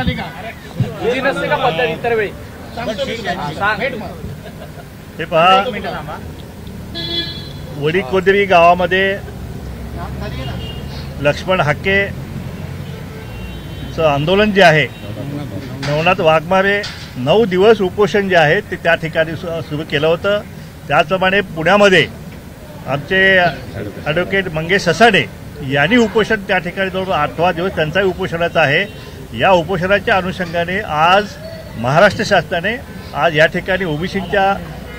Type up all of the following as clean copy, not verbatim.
झाली का तुझी नसते का पद्धत इतर वेळी? हे पहा, वडीकोदरी गावामध्ये लक्ष्मण हाकेचं आंदोलन जे आहे, नवनाथ वाघमारे 9 दिवस उपोषण जे आहे ते त्या ठिकाणी सुरू केलं होतं. त्याचप्रमाणे पुण्यामध्ये आमचे ॲडव्होकेट मंगेश ससाणे यांनी उपोषण त्या ठिकाणी जवळपास 8वा दिवस त्यांचाही उपोषणाचा आहे. या उपोषणाच्या अनुषंगाने आज महाराष्ट्र शासनाने आज या ठिकाणी ओबीसीच्या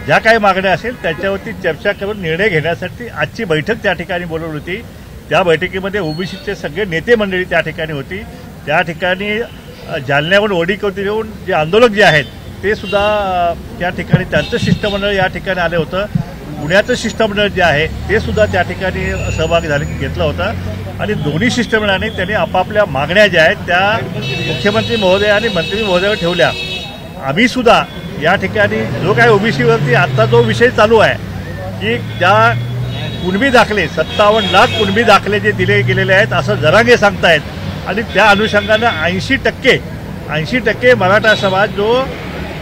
ज्या काही मागण्या असेल त्याच्यावरती चर्चा करून निर्णय घेण्यासाठी आजची बैठक त्या ठिकाणी बोलवली होती. त्या बैठकीमध्ये ओबीसीचे सगळे नेते मंडळी त्या ठिकाणी होती. त्या ठिकाणी जालन्याहून वडीकोदरी येऊन जे आंदोलक जे आहेत ते सुद्धा त्या ठिकाणी त्यांचं शिष्टमंडळ या ठिकाणी आलं होतं. पुण्याचं शिष्टमंडळ जे आहे ते सुद्धा त्या ठिकाणी सहभाग घेतला होता आणि दोन्ही शिष्टमंडळाने त्यांनी आपापल्या मागण्या ज्या आहेत त्या मुख्यमंत्री महोदय आणि मंत्री महोदयावर ठेवल्या. आम्ही सुद्धा या ठिकाणी जो काही ओबीसीवरती आत्ता जो विषय चालू आहे की ज्या कुणबी दाखले 57 लाख कुणबी दाखले जे दिले गेलेले आहेत असं जरांगे सांगतायत आणि त्या अनुषंगानं 80% मराठा समाज जो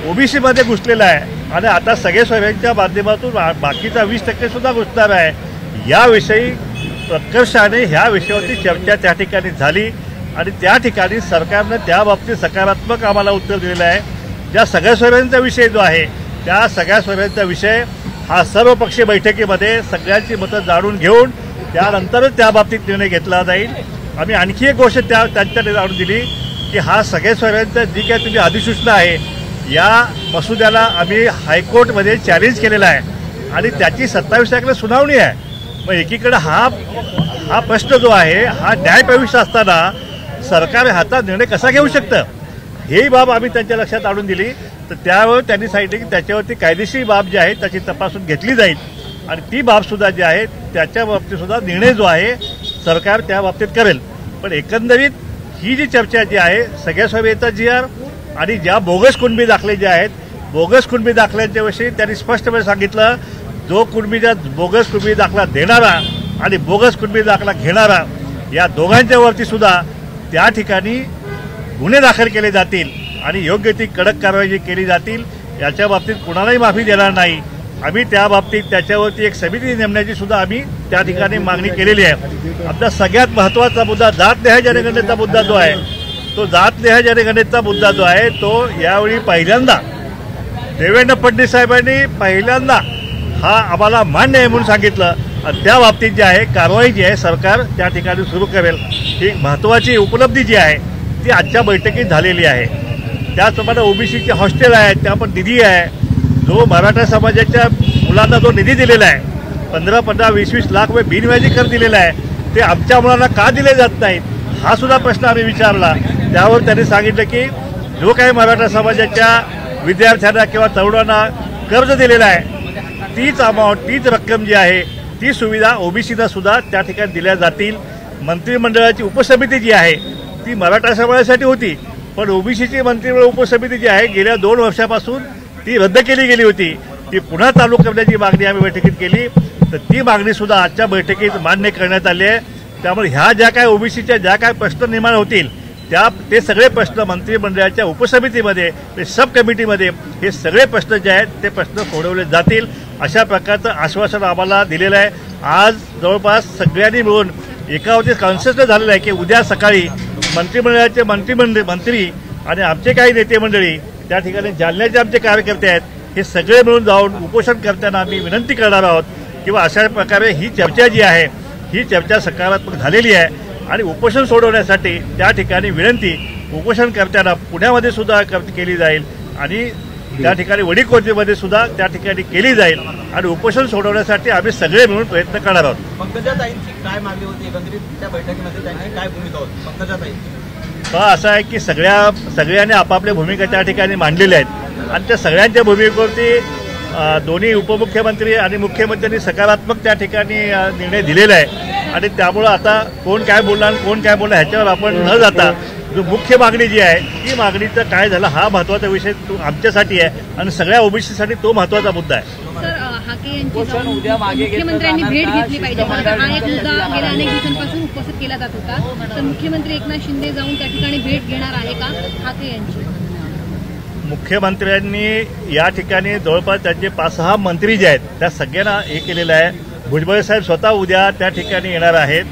ओबीसीमध्ये घुसलेला आहे आणि आता सगळे सर्वेच्या माध्यमातून बाकीचा 20% सुद्धा घुसणार आहे. याविषयी प्रकर्षाने ह्या विषयावरती चर्चा त्या ठिकाणी झाली आणि त्या ठिकाणी सरकारनं त्या बाबतीत सकारात्मक आम्हाला उत्तर दिलेलं आहे. ज्या सगळ्या सर्वांचा विषय जो आहे त्या सगळ्या सर्वांचा विषय हा सर्वपक्षीय बैठकीमध्ये सगळ्यांची मतं जाणून घेऊन त्यानंतरच त्या बाबतीत निर्णय घेतला जाईल. आम्ही आणखी एक गोष्ट त्यांच्याकडे जाणून दिली की हा सगळ्या सर्वांचा जी काही तुम्ही अधिसूचना आहे या मसुद्याला आम्ही हायकोर्टमध्ये चॅलेंज केलेला आहे आणि त्याची 27 तारखेला सुनावणी आहे. मग एकीकडे हा प्रश्न जो आहे हा न्यायप्रविष्ट असताना सरकार हातात निर्णय कसा घेऊ शकतं ही बाब आम्ही त्यांच्या लक्षात आणून दिली. तर त्यावर त्यांनी सांगितले की त्याच्यावरती कायदेशीर बाब जी आहे त्याची तपासून घेतली जाईल आणि ती बाबसुद्धा जी आहे त्याच्या बाबतीतसुद्धा निर्णय जो आहे सरकार त्या बाबतीत करेल. पण एकंदरीत ही जी चर्चा जी आहे सगळ्या सभेचा GR आणि ज्या बोगस कुणबी दाखले जे आहेत बोगस कुणबी दाखल्यांच्या विषयी त्यांनी स्पष्टपणे सांगितलं जो कुणबीचा बोगस कुणबी दाखला देणारा आणि बोगस कुणबी दाखला घेणारा या दोघांच्या वरती सुद्धा त्या ठिकाणी गुन्हे दाखल केले जातील आणि योग्य ती कडक कारवाई केली जातील. याच्या बाबतीत कुणालाही माफी देणार नाही. आम्ही त्या बाबतीत त्याच्यावरती एक समिती नेमण्याची सुद्धा आम्ही त्या ठिकाणी मागणी केलेली आहे. आपला सगळ्यात महत्त्वाचा मुद्दा जातनिहाय जनगणनेचा मुद्दा जो आहे तो जातनिहाय जनगणनेचा मुद्दा जो आहे तो यावेळी पहिल्यांदा देवेंद्र फडणवीस साहेबांनी पहिल्यांदा हा आम्हाला मान्य आहे म्हणून सांगितलं आणि त्या बाबतीत जे आहे कारवाई जी आहे सरकार त्या ठिकाणी सुरू करेल. ही महत्त्वाची उपलब्धी जी आहे ती आजच्या बैठकीत झालेली आहे. त्याचप्रमाणे ओबीसीचे हॉस्टेल आहेत त्या पण निधी आहे जो मराठा समाजाच्या मुलांना जो निधी दिलेला आहे 15-15, 20-20 लाख रुपये बिनव्याजी कर दिलेला आहे ते आमच्या मुलांना का दिले जात नाहीत हा सुद्धा प्रश्न आम्ही विचारला. त्यावर त्यांनी सांगितलं की जो काही मराठा समाजाच्या विद्यार्थ्यांना किंवा तरुणांना कर्ज दिलेलं आहे तीच अमाऊंट तीच रक्कम जी आहे ती सुविधा ओबीसीना सुद्धा त्या ठिकाणी दिल्या जातील. मंत्रिमंडळाची उपसमिती जी आहे ती मराठा समाजासाठी होती पण ओबीसीची मंत्रिमंडळ उपसमिती जी आहे गेल्या 2 वर्षापासून ती रद्द केली गेली होती. ती पुन्हा चालू करण्याची मागणी आम्ही बैठकीत केली तर ती मागणी सुद्धा आजच्या बैठकीत मान्य करण्यात आली आहे. त्यामुळे ह्या ज्या काय ओबीसीच्या ज्या काय प्रश्न निर्माण होतील ते सगळे प्रश्न मंत्रिमंडळाच्या उपसमितीमध्ये सब कमिटीमध्ये हे सगळे प्रश्न जे आहेत ते प्रश्न सोडवले जातील अशा प्रकारचं आश्वासन आम्हाला दिलेलं आहे. आज जवळपास सगळ्यांनी मिळून एकावरती कॉन्सेन्सस झालेलं आहे की उद्या सकाळी मंत्रिमंडळाचे मंत्री आणि आमचे काही नेते मंडळी त्या ठिकाणी जालन्याचे आमचे कार्यकर्ते आहेत हे सगळे मिळून जाऊन उपोषण करताना आम्ही विनंती करणार आहोत किंवा अशा प्रकारे ही चर्चा जी आहे ही चर्चा सकारात्मक झालेली आहे आणि उपोषण सोडवण्यासाठी त्या ठिकाणी विनंती उपोषण करताना पुण्यामध्ये सुद्धा केली जाईल आणि त्या ठिकाणी वडीकोदरीमध्ये सुद्धा त्या ठिकाणी केली जाईल आणि उपोषण सोडवण्यासाठी आम्ही सगळे मिळून प्रयत्न करणार आहोत. पंकजाताईंची काय मागणी होती एकंदरीत त्या बैठकीमध्ये त्यांची काय भूमिका होती पंकजाताईंची? असं आहे की सगळ्यांनी आपापल्या भूमिका त्या ठिकाणी मांडलेल्या आहेत आणि त्या सगळ्यांच्या भूमिकेवरती दोन्ही उपमुख्यमंत्री आणि मुख्यमंत्र्यांनी सकारात्मक त्या ठिकाणी निर्णय दिलेला आहे आणि त्यामुळं आता कोण काय बोलणार ह्याच्यावर आपण न जाता जो मुख्य मागणी जी आहे ती मागणीचं काय झालं हा महत्त्वाचा विषय आमच्यासाठी आहे आणि सगळ्या ओबीसीसाठी तो महत्त्वाचा मुद्दा आहे. सर हाके यांची उपोषण जाऊन उद्या मागे घेतलं मुख्यमंत्र्यांनी भेट जाणार का? घेतली पाहिजे. कारण हा एक मुद्दा गेल्या अनेक दिवसांपासून उपस्थित केला जात होता. तर मुख्यमंत्री एकनाथ शिंदे जाऊन त्या ठिकाणी भेट घेणार आहे का हाके यांची? मुख्यमंत्र्यांनी या ठिकाणी जवळपास त्यांचे 5-6 मंत्री जे आहेत त्या सगळ्यांना हे केलेलं आहे. भुजबळ साहेब स्वतः उद्या त्या ठिकाणी येणार आहेत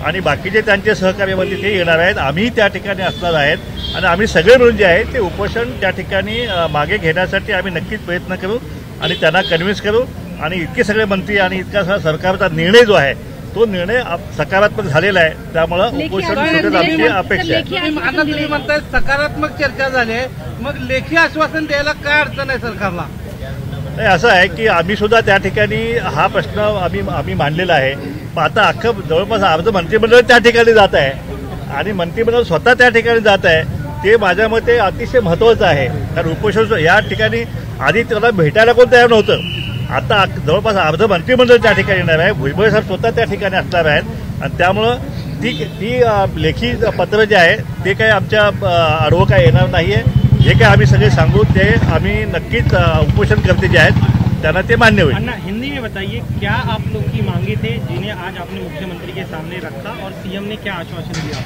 आणि बाकीचे त्यांचे सहकारी मंत्री ते येणार आहेत. आम्ही त्या ठिकाणी असणार आहेत आणि आम्ही सगळे मिळून जे आहे ते उपोषण त्या ठिकाणी मागे घेण्यासाठी आम्ही नक्कीच प्रयत्न करू आणि त्यांना कन्व्हिन्स करू आणि इतके सगळे मंत्री आणि इतका सगळा सरकारचा निर्णय जो आहे तो निर्णय सकारात्मक झालेला आहे. त्यामुळं उपोषण सुटेल आमची अपेक्षा आहे. आता तुम्ही म्हणताय सकारात्मक चर्चा झाली आहे, मग लेखी आश्वासन द्यायला काय अडचण आहे सरकारला? नाही, असं आहे की आम्ही सुद्धा त्या ठिकाणी हा प्रश्न आम्ही मांडलेला आहे. पण आता अख्खं जवळपास अर्ध मंत्रिमंडळ त्या ठिकाणी जात आहे आणि मंत्रिमंडळ स्वतः त्या ठिकाणी जात आहे ते माझ्या मते अतिशय महत्त्वाचं आहे. कारण उपोषण या ठिकाणी आधी त्याला भेटायला कोण तयार नव्हतं. आता जवळपास अर्ध मंत्रिमंडळ त्या ठिकाणी येणार आहे. भुजबळ साहेब स्वतः त्या ठिकाणी असणार आहेत आणि त्यामुळं ती लेखी पत्र जे आहे ते काही आमच्या आडवं काय येणार नाही आहे. जे काय आम्ही सगळे सांगू ते आम्ही नक्कीच उपोषणकर्ते जे आहेत त्यांना ते मान्य होईल. अन्ना, हिंदी में बताइए क्या आप लोग की मांगे थे जिन्हें आज आपने मुख्यमंत्री के सामने रखा और सीएम ने क्या आश्वासन दिया?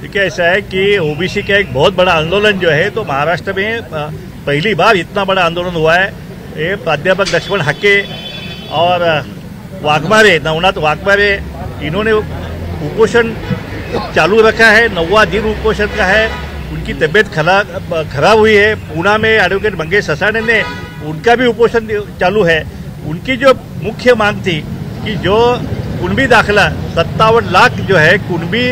देखिए ऐसा है कि ओबीसी का एक बहुत बड़ा आंदोलन जो है तो महाराष्ट्र में पहली बार इतना बड़ा आंदोलन हुआ है. ये प्राध्यापक लक्ष्मण हाके और वाघमारे नवनाथ वाघमारे इन्होंने उपोषण चालू रखा है. 9वां दिन उपोषण का है. उनकी तबीयत खराब हुई है. पूना में एडवोकेट मंगेश ससाने ने उनका भी उपोषण चालू है. उनकी जो मुख्य मांग थी कि जो कुणबी दाखला 57 लाख जो है कुणबी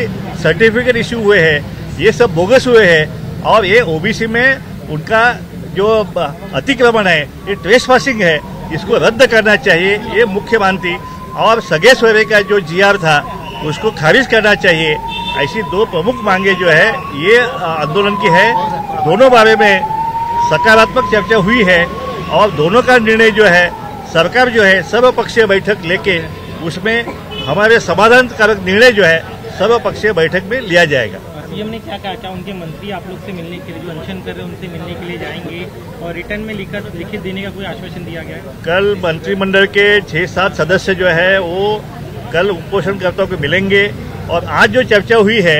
सर्टिफिकेट इश्यू हुए हैं ये सब बोगस हुए हैं और ये ओबीसी में उनका जो अतिक्रमण है ये ट्रेसपासिंग है इसको रद्द करना चाहिए ये मुख्य मांग थी. और सगे सोरे का जो जीआर था उसको खारिज करना चाहिए. ऐसी 2 प्रमुख मांगे जो है ये आंदोलन की है. दोनों बारे में सकारात्मक चर्चा हुई है और दोनों का निर्णय जो है सरकार जो है सर्वपक्षीय बैठक लेके उसमें हमारे समाधानकारक निर्णय जो है सर्वपक्षीय बैठक में लिया जाएगा. सीएम ने क्या कहा? क्या उनके मंत्री आप लोग से मिलने के लिए जो अनशन कर रहे हैं उनसे मिलने के लिए जाएंगे और रिटर्न में लिखित देने का कोई आश्वासन दिया गया है? कल मंत्रिमंडल के 6-7 सदस्य जो है वो कल उपोषणकर्ताओं को मिलेंगे और आज जो चर्चा हुई है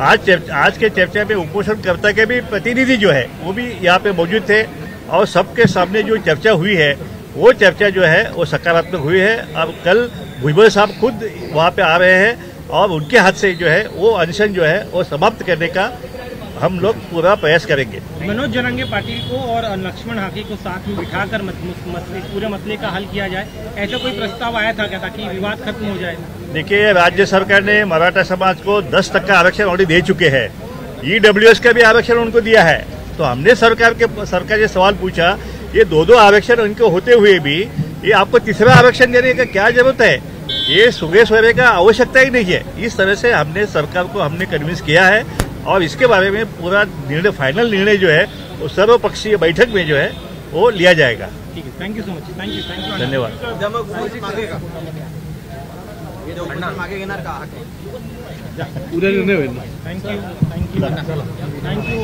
आज के चर्चा में उपोषणकर्ता के भी प्रतिनिधि जो है वो भी यहाँ पे मौजूद थे और सबके सामने जो चर्चा हुई है वो चर्चा जो है वो सकारात्मक हुई है. अब कल भुजबल साहब खुद वहाँ पे आ रहे हैं और उनके हाथ से जो है वो अनशन जो है वो समाप्त करने का हम लोग पूरा प्रयास करेंगे. मनोज जरंगे पाटिल को और लक्ष्मण हाके को साथ में बिठाकर पूरे मसले का हल किया जाए, ऐसा कोई प्रस्ताव आया था क्या ताकि विवाद खत्म हो जाए? देखिए राज्य सरकार ने मराठा समाज को 10% आरक्षण ऑलरेडी दे चुके हैं. ईडब्ल्यूएस का भी आरक्षण उनको दिया है. तो हमने सरकार से सवाल पूछा ये 2 आरक्षण उनको होते हुए भी ये आपको तीसरा आरक्षण देने का क्या जरूरत है? ये सुगे सोरे का आवश्यकता ही नहीं है. इस तरह से हमने सरकार को कन्विंस किया है और इसके बारे में पूरा निर्णय फाइनल निर्णय जो है वो सर्वपक्षीय बैठक में जो है वो लिया जाएगा. ठीक है, thank you so much. Thank you. धन्यवाद. मागे घेणार का? Thank you.